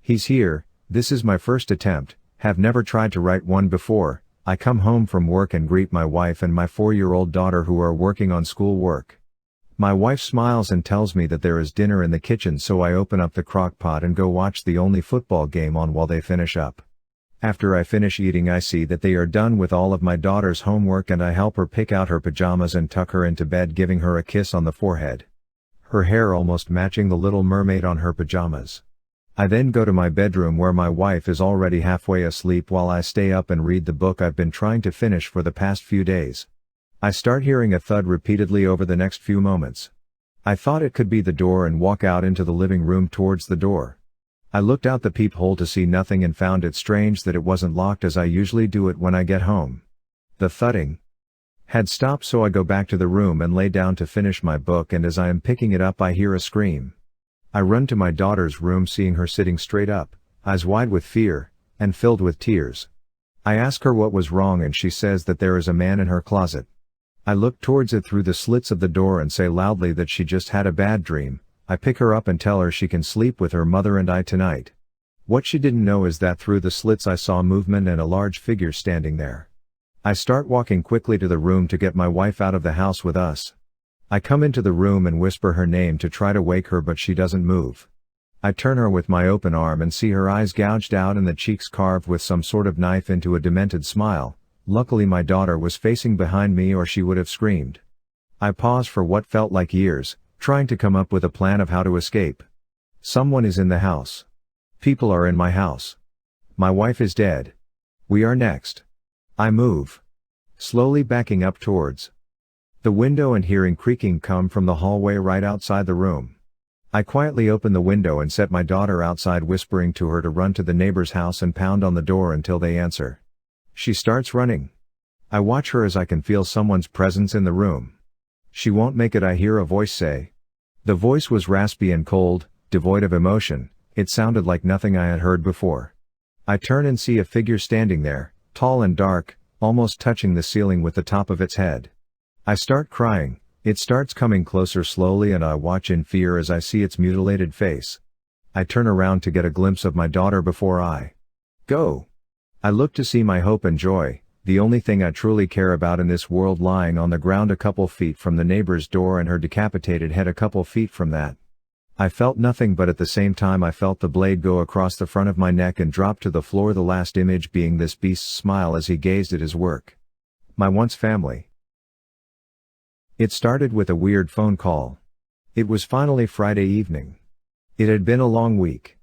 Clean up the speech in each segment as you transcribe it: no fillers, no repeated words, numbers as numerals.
He's here, this is my first attempt, have never tried to write one before. I come home from work and greet my wife and my 4-year-old daughter who are working on school work. My wife smiles and tells me that there is dinner in the kitchen, so I open up the crock pot and go watch the only football game on while they finish up. After I finish eating, I see that they are done with all of my daughter's homework and I help her pick out her pajamas and tuck her into bed, giving her a kiss on the forehead. Her hair almost matching the Little Mermaid on her pajamas. I then go to my bedroom where my wife is already halfway asleep while I stay up and read the book I've been trying to finish for the past few days. I start hearing a thud repeatedly over the next few moments. I thought it could be the door and walk out into the living room towards the door. I looked out the peephole to see nothing and found it strange that it wasn't locked as I usually do it when I get home. The thudding had stopped, so I go back to the room and lay down to finish my book, and as I am picking it up I hear a scream. I run to my daughter's room, seeing her sitting straight up, eyes wide with fear, and filled with tears. I ask her what was wrong and she says that there is a man in her closet. I look towards it through the slits of the door and say loudly that she just had a bad dream. I pick her up and tell her she can sleep with her mother and I tonight. What she didn't know is that through the slits I saw movement and a large figure standing there. I start walking quickly to the room to get my wife out of the house with us. I come into the room and whisper her name to try to wake her, but she doesn't move. I turn her with my open arm and see her eyes gouged out and the cheeks carved with some sort of knife into a demented smile. Luckily my daughter was facing behind me or she would have screamed. I pause for what felt like years, trying to come up with a plan of how to escape. Someone is in the house. People are in my house. My wife is dead. We are next. I move. Slowly backing up towards the window and hearing creaking come from the hallway right outside the room. I quietly open the window and set my daughter outside, whispering to her to run to the neighbor's house and pound on the door until they answer. She starts running. I watch her as I can feel someone's presence in the room. She won't make it, I hear a voice say. The voice was raspy and cold, devoid of emotion. It sounded like nothing I had heard before. I turn and see a figure standing there, tall and dark, almost touching the ceiling with the top of its head. I start crying. It starts coming closer slowly and I watch in fear as I see its mutilated face. I turn around to get a glimpse of my daughter before I go. I look to see my hope and joy, the only thing I truly care about in this world, lying on the ground a couple feet from the neighbor's door and her decapitated head a couple feet from that. I felt nothing, but at the same time I felt the blade go across the front of my neck and drop to the floor, the last image being this beast's smile as he gazed at his work. My once family. It started with a weird phone call. It was finally Friday evening. It had been a long week.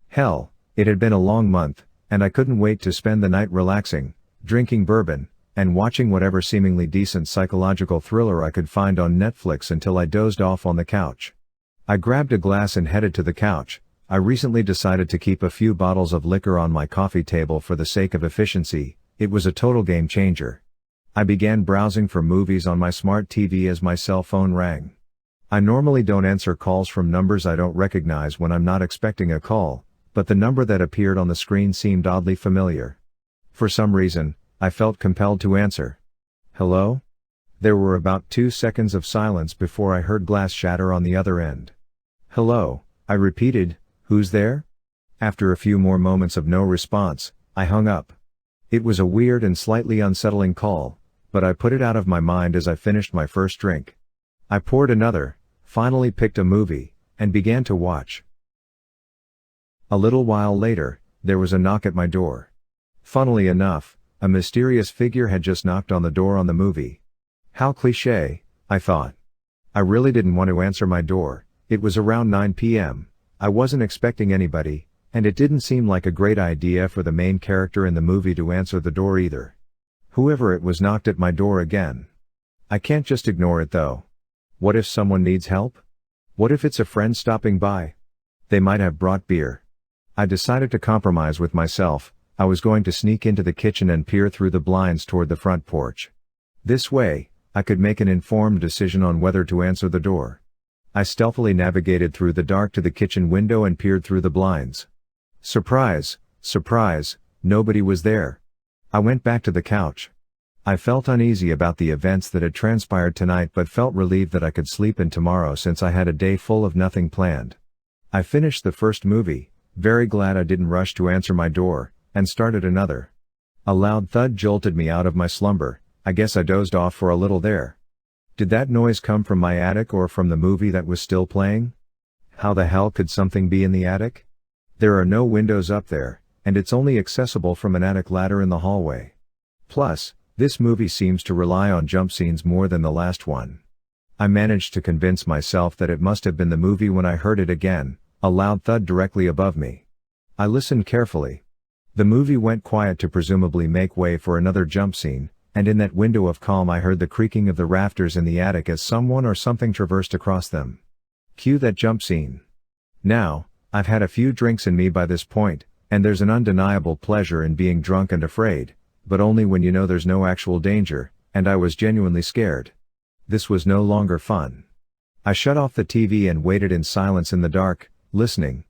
Hell, it had been a long month, and I couldn't wait to spend the night relaxing, drinking bourbon, and watching whatever seemingly decent psychological thriller I could find on Netflix until I dozed off on the couch. I grabbed a glass and headed to the couch. I recently decided to keep a few bottles of liquor on my coffee table for the sake of efficiency. It was a total game changer. I began browsing for movies on my smart TV as my cell phone rang. I normally don't answer calls from numbers I don't recognize when I'm not expecting a call, but the number that appeared on the screen seemed oddly familiar. For some reason, I felt compelled to answer. Hello? There were about 2 seconds of silence before I heard glass shatter on the other end. Hello, I repeated, who's there? After a few more moments of no response, I hung up. It was a weird and slightly unsettling call, but I put it out of my mind as I finished my first drink. I poured another, finally picked a movie, and began to watch. A little while later, there was a knock at my door. Funnily enough, a mysterious figure had just knocked on the door on the movie. How cliché, I thought. I really didn't want to answer my door. It was around 9 p.m. I wasn't expecting anybody, and it didn't seem like a great idea for the main character in the movie to answer the door either. Whoever it was knocked at my door again. I can't just ignore it though. What if someone needs help? What if it's a friend stopping by? They might have brought beer. I decided to compromise with myself. I was going to sneak into the kitchen and peer through the blinds toward the front porch. This way, I could make an informed decision on whether to answer the door. I stealthily navigated through the dark to the kitchen window and peered through the blinds. Surprise, surprise, nobody was there. I went back to the couch. I felt uneasy about the events that had transpired tonight, but felt relieved that I could sleep in tomorrow since I had a day full of nothing planned. I finished the first movie, very glad I didn't rush to answer my door, and started another. A loud thud jolted me out of my slumber. I guess I dozed off for a little there. Did that noise come from my attic or from the movie that was still playing? How the hell could something be in the attic? There are no windows up there, and it's only accessible from an attic ladder in the hallway. Plus, this movie seems to rely on jump scenes more than the last one. I managed to convince myself that it must have been the movie when I heard it again, a loud thud directly above me. I listened carefully. The movie went quiet to presumably make way for another jump scene, and in that window of calm I heard the creaking of the rafters in the attic as someone or something traversed across them. Cue that jump scene. Now, I've had a few drinks in me by this point, and there's an undeniable pleasure in being drunk and afraid, but only when you know there's no actual danger, and I was genuinely scared. This was no longer fun. I shut off the TV and waited in silence in the dark, listening.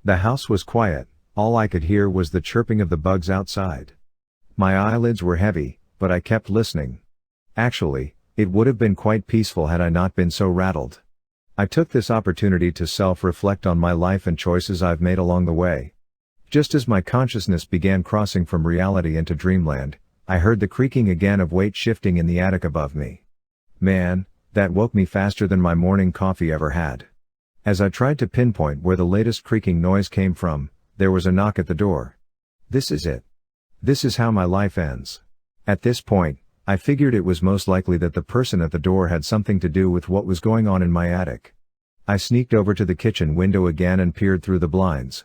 The house was quiet, all I could hear was the chirping of the bugs outside. My eyelids were heavy, but I kept listening. Actually, it would have been quite peaceful had I not been so rattled. I took this opportunity to self-reflect on my life and choices I've made along the way. Just as my consciousness began crossing from reality into dreamland, I heard the creaking again of weight shifting in the attic above me. Man, that woke me faster than my morning coffee ever had. As I tried to pinpoint where the latest creaking noise came from, there was a knock at the door. This is it. This is how my life ends. At this point, I figured it was most likely that the person at the door had something to do with what was going on in my attic. I sneaked over to the kitchen window again and peered through the blinds.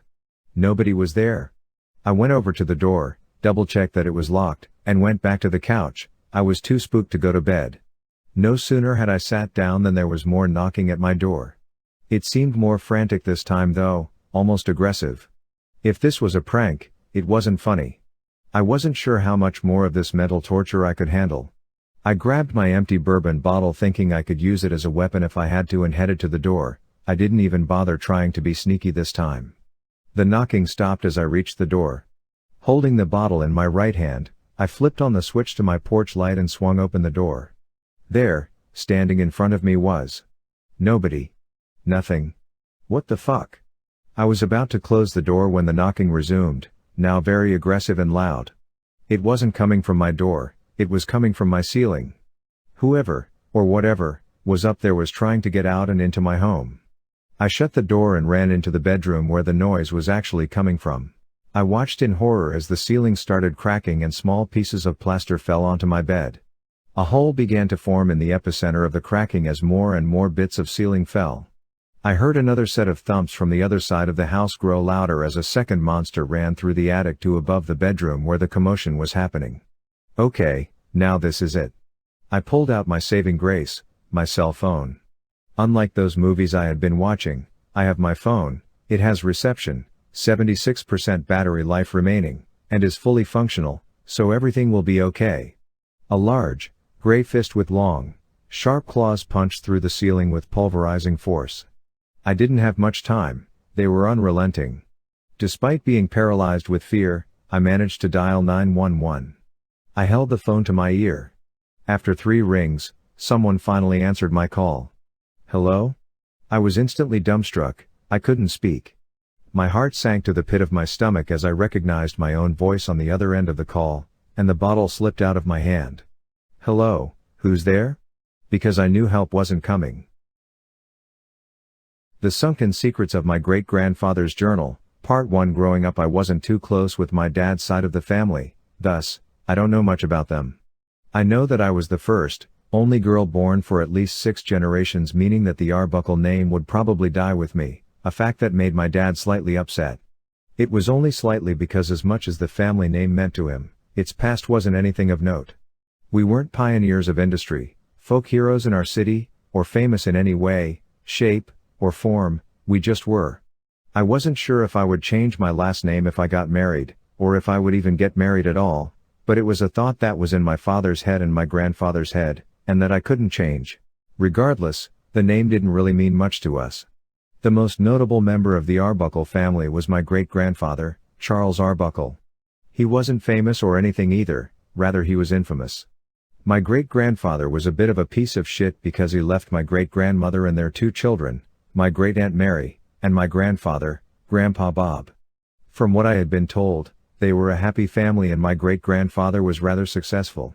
Nobody was there. I went over to the door, double-checked that it was locked, and went back to the couch. I was too spooked to go to bed. No sooner had I sat down than there was more knocking at my door. It seemed more frantic this time though, almost aggressive. If this was a prank, it wasn't funny. I wasn't sure how much more of this mental torture I could handle. I grabbed my empty bourbon bottle thinking I could use it as a weapon if I had to and headed to the door. I didn't even bother trying to be sneaky this time. The knocking stopped as I reached the door. Holding the bottle in my right hand, I flipped on the switch to my porch light and swung open the door. There, standing in front of me was nobody. Nothing. What the fuck? I was about to close the door when the knocking resumed, now very aggressive and loud. It wasn't coming from my door, it was coming from my ceiling. Whoever, or whatever, was up there was trying to get out and into my home. I shut the door and ran into the bedroom where the noise was actually coming from. I watched in horror as the ceiling started cracking and small pieces of plaster fell onto my bed. A hole began to form in the epicenter of the cracking as more and more bits of ceiling fell. I heard another set of thumps from the other side of the house grow louder as a second monster ran through the attic to above the bedroom where the commotion was happening. Okay, now this is it. I pulled out my saving grace, my cell phone. Unlike those movies I had been watching, I have my phone, it has reception, 76% battery life remaining, and is fully functional, so everything will be okay. A large, gray fist with long, sharp claws punched through the ceiling with pulverizing force. I didn't have much time, they were unrelenting. Despite being paralyzed with fear, I managed to dial 911. I held the phone to my ear. After 3 rings, someone finally answered my call. Hello? I was instantly dumbstruck, I couldn't speak. My heart sank to the pit of my stomach as I recognized my own voice on the other end of the call, and the bottle slipped out of my hand. Hello, who's there? Because I knew help wasn't coming. The Sunken Secrets of My Great-Grandfather's Journal, Part 1. Growing up I wasn't too close with my dad's side of the family, thus, I don't know much about them. I know that I was the first, only girl born for at least 6 generations, meaning that the Arbuckle name would probably die with me, a fact that made my dad slightly upset. It was only slightly because as much as the family name meant to him, its past wasn't anything of note. We weren't pioneers of industry, folk heroes in our city, or famous in any way, shape, or form, we just were. I wasn't sure if I would change my last name if I got married, or if I would even get married at all, but it was a thought that was in my father's head and my grandfather's head, and that I couldn't change. Regardless, the name didn't really mean much to us. The most notable member of the Arbuckle family was my great-grandfather, Charles Arbuckle. He wasn't famous or anything either, rather he was infamous. My great-grandfather was a bit of a piece of shit because he left my great-grandmother and their 2 children, my great-aunt Mary, and my grandfather, Grandpa Bob, From what I had been told, they were a happy family and my great-grandfather was rather successful.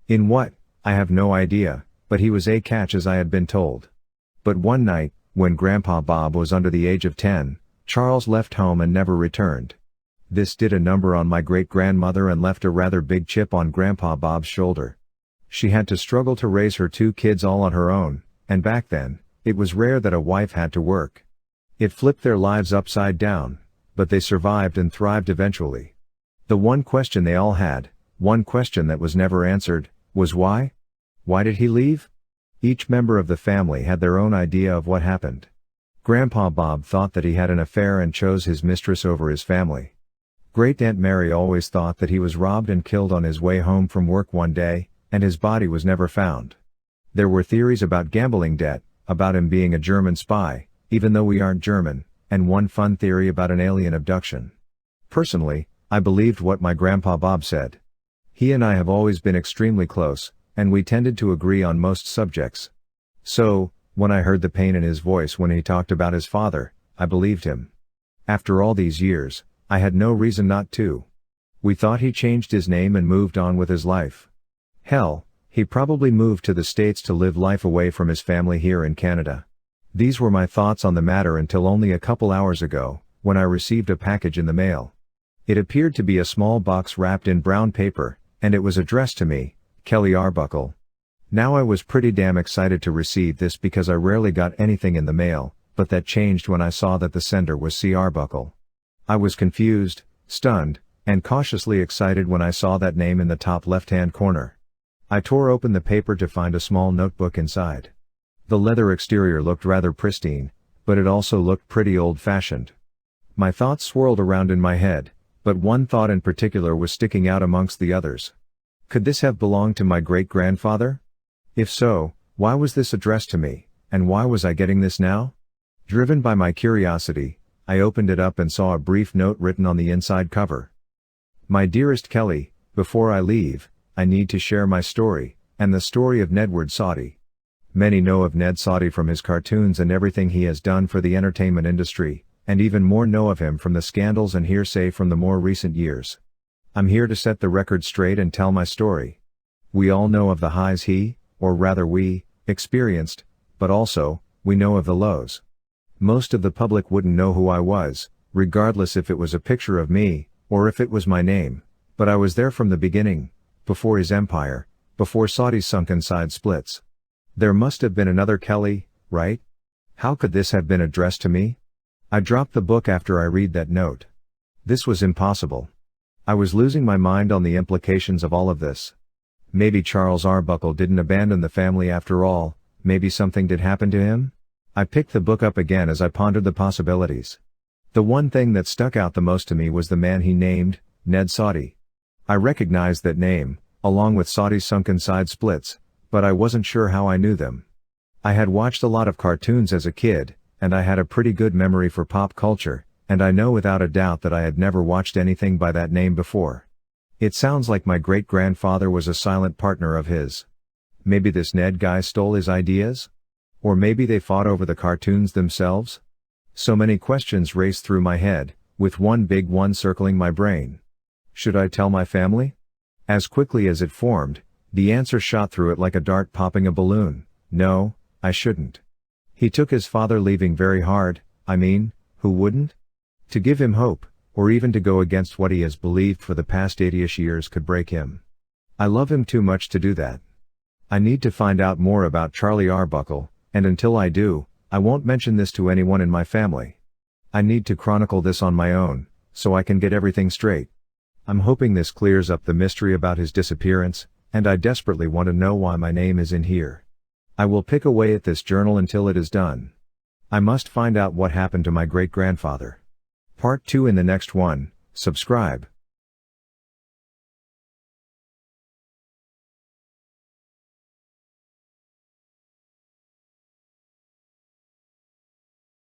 In what, I have no idea, but he was a catch as I had been told. But one night, when Grandpa Bob was under the age of 10, Charles left home and never returned. This did a number on my great-grandmother and left a rather big chip on Grandpa Bob's shoulder. She had to struggle to raise her 2 kids all on her own, and back then, it was rare that a wife had to work. It flipped their lives upside down, but they survived and thrived eventually. The one question they all had, one question that was never answered, was why? Why did he leave? Each member of the family had their own idea of what happened. Grandpa Bob thought that he had an affair and chose his mistress over his family. Great-Aunt Mary always thought that he was robbed and killed on his way home from work one day, and his body was never found. There were theories about gambling debt, about him being a German spy, even though we aren't German, and one fun theory about an alien abduction. Personally, I believed what my Grandpa Bob said. He and I have always been extremely close, and we tended to agree on most subjects. So, when I heard the pain in his voice when he talked about his father, I believed him. After all these years, I had no reason not to. We thought he changed his name and moved on with his life. Hell, he probably moved to the States to live life away from his family here in Canada. These were my thoughts on the matter until only a couple hours ago, when I received a package in the mail. It appeared to be a small box wrapped in brown paper, and it was addressed to me, Kelly Arbuckle. Now I was pretty damn excited to receive this because I rarely got anything in the mail, but that changed when I saw that the sender was C. Arbuckle. I was confused, stunned, and cautiously excited when I saw that name in the top left-hand corner. I tore open the paper to find a small notebook inside. The leather exterior looked rather pristine, but it also looked pretty old-fashioned. My thoughts swirled around in my head, but one thought in particular was sticking out amongst the others. Could this have belonged to my great-grandfather? If so, why was this addressed to me, and why was I getting this now? Driven by my curiosity, I opened it up and saw a brief note written on the inside cover. My dearest Kelly, before I leave, I need to share my story, and the story of Nedward Soddy. Many know of Ned Soddy from his cartoons and everything he has done for the entertainment industry, and even more know of him from the scandals and hearsay from the more recent years. I'm here to set the record straight and tell my story. We all know of the highs he, or rather we, experienced, but also, we know of the lows. Most of the public wouldn't know who I was, regardless if it was a picture of me, or if it was my name, but I was there from the beginning, before his empire, before Soddy's sunken side splits. There must have been another Kelly, right? How could this have been addressed to me? I dropped the book after I read that note. This was impossible. I was losing my mind on the implications of all of this. Maybe Charles Arbuckle didn't abandon the family after all, maybe something did happen to him? I picked the book up again as I pondered the possibilities. The one thing that stuck out the most to me was the man he named, Ned Soddy. I recognized that name, along with Soddy's sunken side splits, but I wasn't sure how I knew them. I had watched a lot of cartoons as a kid, and I had a pretty good memory for pop culture, and I know without a doubt that I had never watched anything by that name before. It sounds like my great-grandfather was a silent partner of his. Maybe this Ned guy stole his ideas? Or maybe they fought over the cartoons themselves? So many questions raced through my head, with one big one circling my brain. Should I tell my family? As quickly as it formed, the answer shot through it like a dart popping a balloon. No, I shouldn't. He took his father leaving very hard, I mean, who wouldn't? To give him hope, or even to go against what he has believed for the past 80-ish years could break him. I love him too much to do that. I need to find out more about Charlie Arbuckle, and until I do, I won't mention this to anyone in my family. I need to chronicle this on my own, so I can get everything straight. I'm hoping this clears up the mystery about his disappearance, and I desperately want to know why my name is in here. I will pick away at this journal until it is done. I must find out what happened to my great-grandfather. Part 2 in the next one. Subscribe.